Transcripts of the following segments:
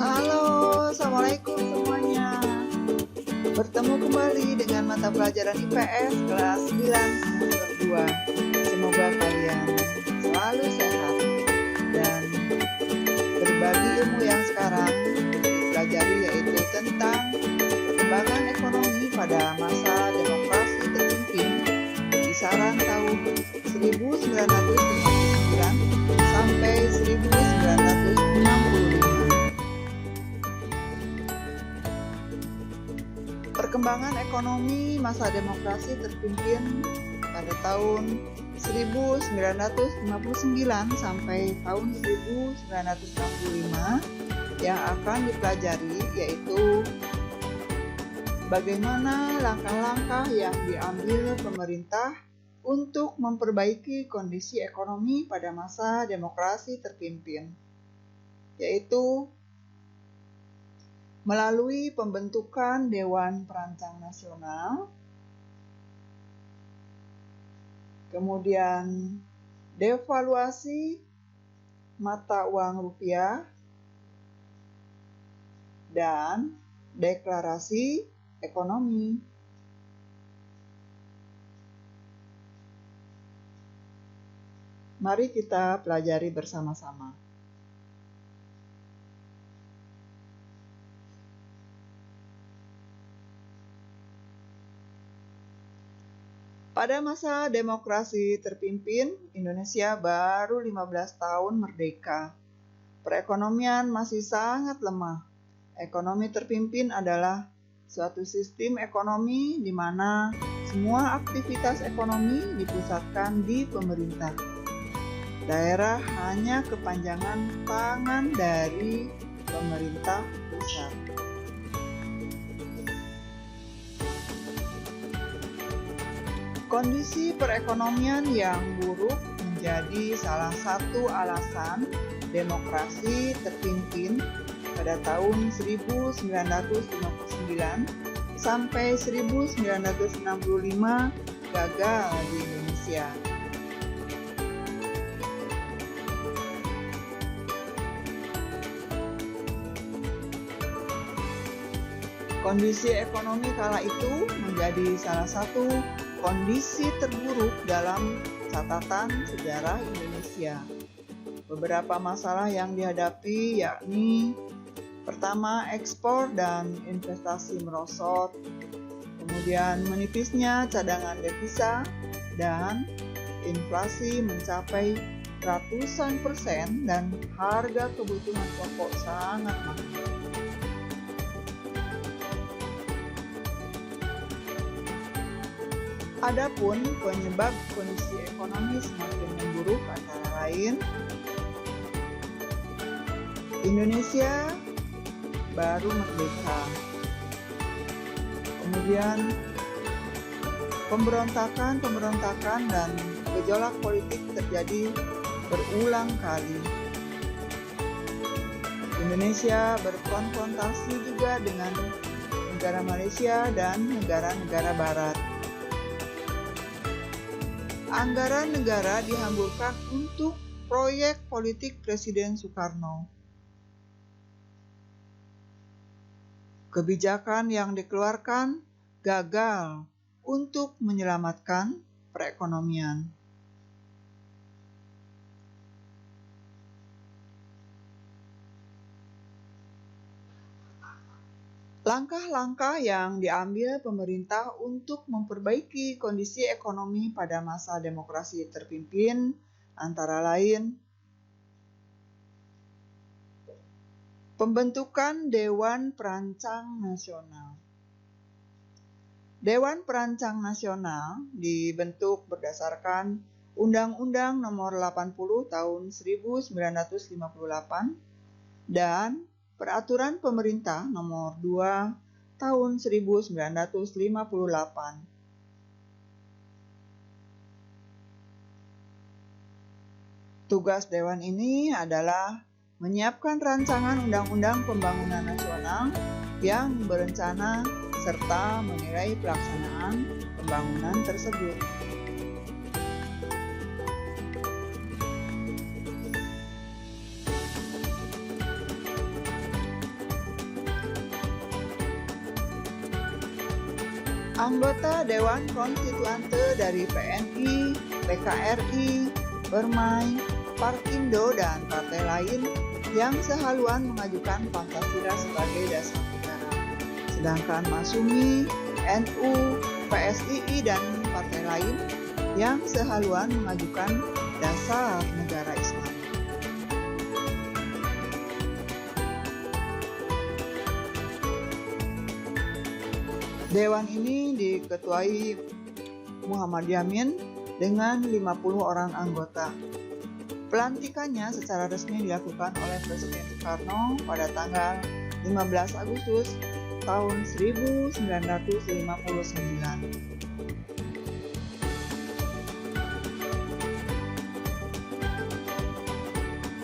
Halo, assalamualaikum semuanya. Bertemu kembali dengan mata pelajaran IPS kelas 9 semester 2. Semoga kalian selalu sehat dan berbagi ilmu yang sekarang dipelajari, yaitu tentang perkembangan ekonomi pada masa demokrasi terpimpin kisaran tahun 1959 sampai 1965. Perkembangan ekonomi masa demokrasi terpimpin pada tahun 1959 sampai tahun 1965 yang akan dipelajari, yaitu bagaimana langkah-langkah yang diambil pemerintah untuk memperbaiki kondisi ekonomi pada masa demokrasi terpimpin, yaitu melalui pembentukan Dewan Perancang Nasional, kemudian devaluasi mata uang rupiah, dan deklarasi ekonomi. Mari kita pelajari bersama-sama. Pada masa demokrasi terpimpin, Indonesia baru 15 tahun merdeka. Perekonomian masih sangat lemah. Ekonomi terpimpin adalah suatu sistem ekonomi di mana semua aktivitas ekonomi dipusatkan di pemerintah. Daerah hanya kepanjangan tangan dari pemerintah pusat. Kondisi perekonomian yang buruk menjadi salah satu alasan demokrasi terpimpin pada tahun 1959 sampai 1965 gagal di Indonesia. Kondisi ekonomi kala itu menjadi salah satu kondisi terburuk dalam catatan sejarah Indonesia. Beberapa masalah yang dihadapi yakni pertama, ekspor dan investasi merosot, kemudian menipisnya cadangan devisa, dan inflasi mencapai ratusan persen dan harga kebutuhan pokok sangat mahal. Adapun penyebab kondisi ekonomi semakin memburuk antara lain Indonesia baru merdeka, kemudian pemberontakan dan gejolak politik terjadi berulang kali. Indonesia berkonfrontasi juga dengan negara Malaysia dan negara-negara barat. Anggaran negara dihamburkan untuk proyek politik Presiden Soekarno. Kebijakan yang dikeluarkan gagal untuk menyelamatkan perekonomian. Langkah-langkah yang diambil pemerintah untuk memperbaiki kondisi ekonomi pada masa demokrasi terpimpin antara lain pembentukan Dewan Perancang Nasional. Dewan Perancang Nasional dibentuk berdasarkan Undang-Undang Nomor 80 Tahun 1958 dan Peraturan Pemerintah Nomor 2 Tahun 1958. Tugas Dewan ini adalah menyiapkan rancangan undang-undang pembangunan nasional yang berencana serta menilai pelaksanaan pembangunan tersebut. Anggota Dewan Konstituante dari PNI, PKRI, Permai, Parkindo, dan partai lain yang sehaluan mengajukan Pancasila sebagai dasar negara. Sedangkan Masyumi, NU, PSII, dan partai lain yang sehaluan mengajukan dasar negara Islam. Dewan ini diketuai Muhammad Yamin dengan 50 orang anggota. Pelantikannya secara resmi dilakukan oleh Presiden Soekarno pada tanggal 15 Agustus tahun 1959.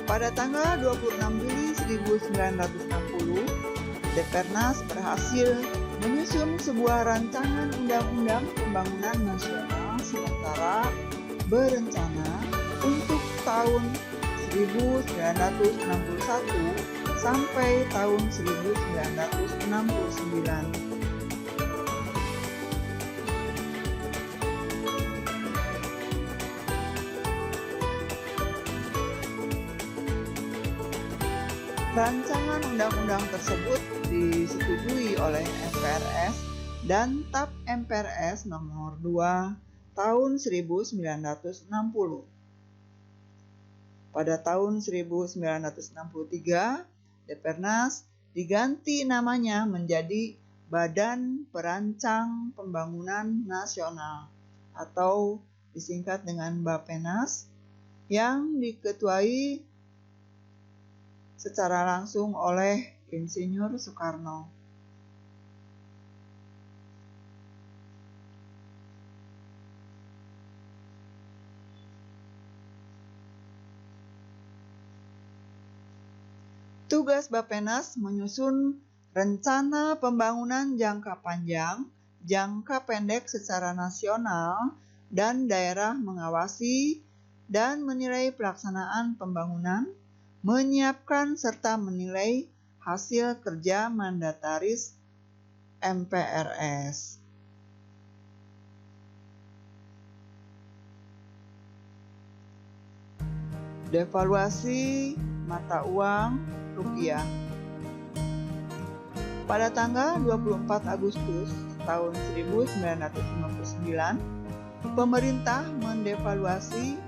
Pada tanggal 26 Juli 1960, Depernas berhasil menyusun sebuah rancangan undang-undang pembangunan nasional sementara berencana untuk tahun 1961 sampai tahun 1969. Rancangan undang-undang tersebut disetujui oleh MPRS dan TAP MPRS nomor 2 tahun 1960. Pada tahun 1963, Depernas diganti namanya menjadi Badan Perancang Pembangunan Nasional atau disingkat dengan Bapenas yang diketuai secara langsung oleh Insinyur Soekarno. Tugas Bapenas menyusun rencana pembangunan jangka panjang, jangka pendek secara nasional, dan daerah mengawasi dan menilai pelaksanaan pembangunan, menyiapkan serta menilai hasil kerja mandataris MPRS. Devaluasi mata uang rupiah. Pada tanggal 24 Agustus tahun 1959, pemerintah mendevaluasi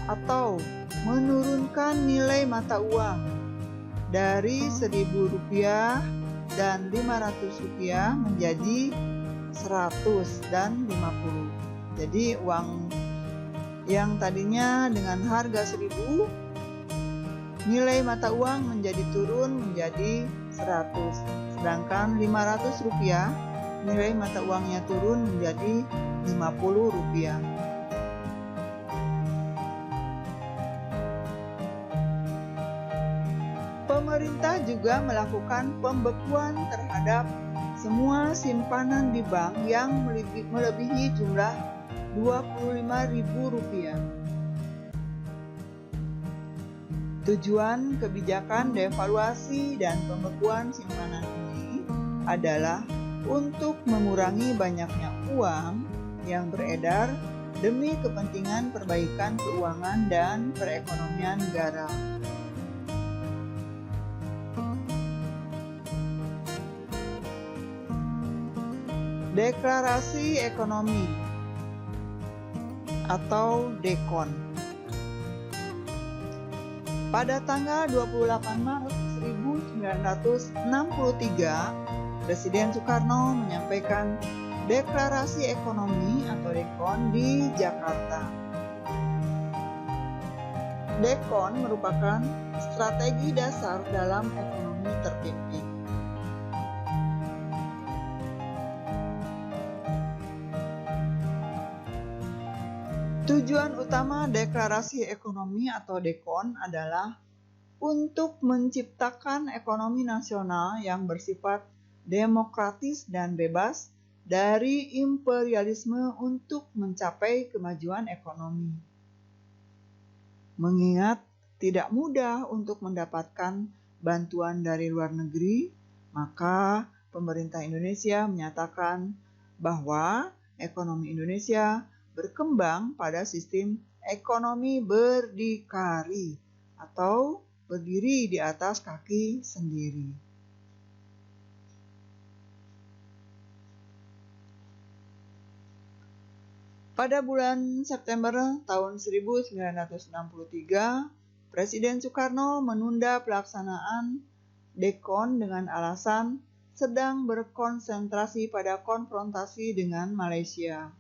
atau menurunkan nilai mata uang dari Rp1.000 dan Rp500 menjadi 100 dan 50. Jadi uang yang tadinya dengan harga 1.000, nilai mata uang menjadi turun menjadi 100. Sedangkan Rp500, nilai mata uangnya turun menjadi Rp50. Pemerintah juga melakukan pembekuan terhadap semua simpanan di bank yang melebihi jumlah Rp25.000. Tujuan kebijakan devaluasi dan pembekuan simpanan ini adalah untuk mengurangi banyaknya uang yang beredar demi kepentingan perbaikan keuangan dan perekonomian negara. Deklarasi Ekonomi atau DEKON. Pada tanggal 28 Maret 1963, Presiden Soekarno menyampaikan Deklarasi Ekonomi atau DEKON di Jakarta. DEKON merupakan strategi dasar dalam ekonomi terpimpin. Tujuan utama Deklarasi Ekonomi atau DEKON adalah untuk menciptakan ekonomi nasional yang bersifat demokratis dan bebas dari imperialisme untuk mencapai kemajuan ekonomi. Mengingat tidak mudah untuk mendapatkan bantuan dari luar negeri, maka pemerintah Indonesia menyatakan bahwa ekonomi Indonesia berkembang pada sistem ekonomi berdikari atau berdiri di atas kaki sendiri. Pada bulan September tahun 1963, Presiden Soekarno menunda pelaksanaan Dekon dengan alasan sedang berkonsentrasi pada konfrontasi dengan Malaysia.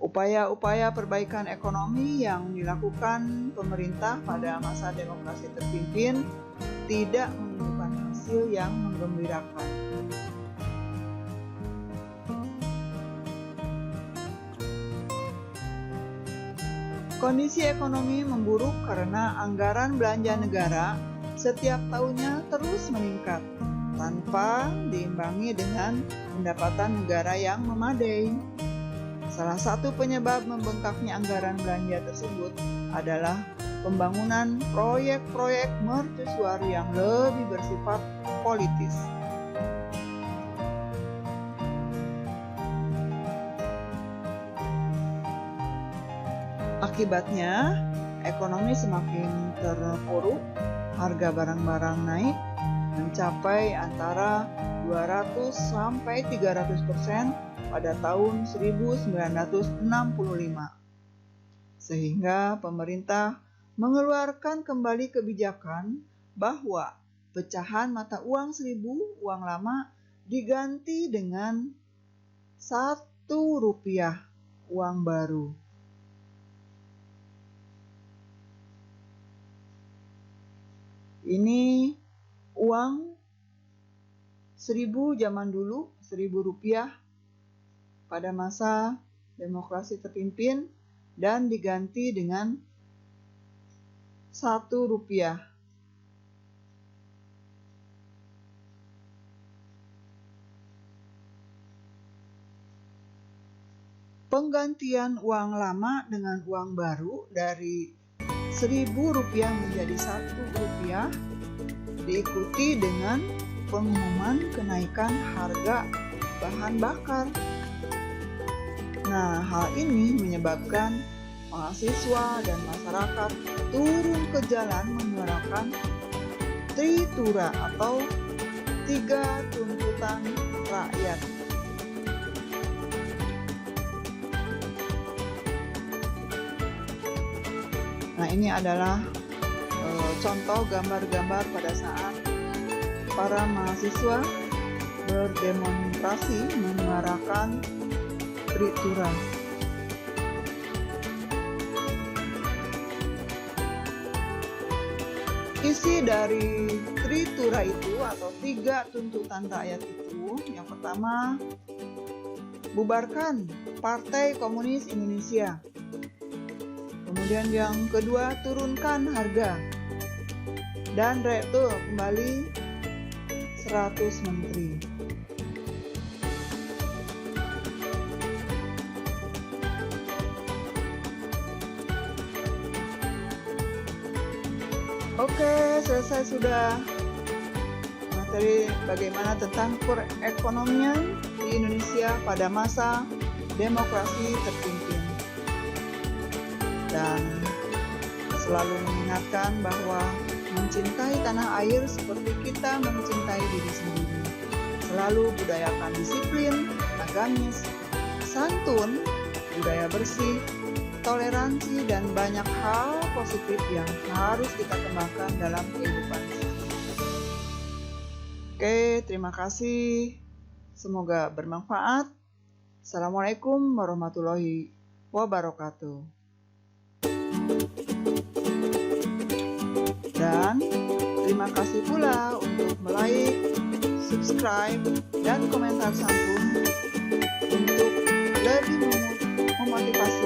Upaya-upaya perbaikan ekonomi yang dilakukan pemerintah pada masa demokrasi terpimpin tidak menunjukkan hasil yang menggembirakan. Kondisi ekonomi memburuk karena anggaran belanja negara setiap tahunnya terus meningkat tanpa diimbangi dengan pendapatan negara yang memadai. Salah satu penyebab membengkaknya anggaran belanja tersebut adalah pembangunan proyek-proyek mercusuar yang lebih bersifat politis. Akibatnya, ekonomi semakin terpuruk, harga barang-barang naik mencapai antara 200 sampai 300% pada tahun 1965. Sehingga pemerintah mengeluarkan kembali kebijakan bahwa pecahan mata uang 1000 uang lama diganti dengan Rp1 uang baru. Ini uang 1000 zaman dulu, Rp1.000 pada masa demokrasi terpimpin dan diganti dengan Rp1. Penggantian uang lama dengan uang baru dari Rp1.000 menjadi Rp1 diikuti dengan pengumuman kenaikan harga bahan bakar. Nah, hal ini menyebabkan mahasiswa dan masyarakat turun ke jalan menyuarakan Tritura atau 3 tuntutan rakyat. Nah, ini adalah contoh gambar-gambar pada saat para mahasiswa berdemonstrasi menyuarakan Tritura. Isi dari Tritura itu atau 3 tuntutan rakyat itu, yang pertama, bubarkan Partai Komunis Indonesia. Kemudian yang kedua, turunkan harga dan rekrut kembali 100 menteri. Oke, selesai sudah materi bagaimana tentang perekonomian di Indonesia pada masa demokrasi terpimpin. Dan selalu mengingatkan bahwa mencintai tanah air seperti kita mencintai diri sendiri. Selalu budayakan disiplin, agamis, santun, budaya bersih, toleransi, dan banyak hal positif yang harus kita kembangkan dalam kehidupan. Oke, terima kasih. Semoga bermanfaat. Assalamualaikum warahmatullahi wabarakatuh. Dan terima kasih pula untuk like, subscribe, dan komentar santun untuk lebih memotivasi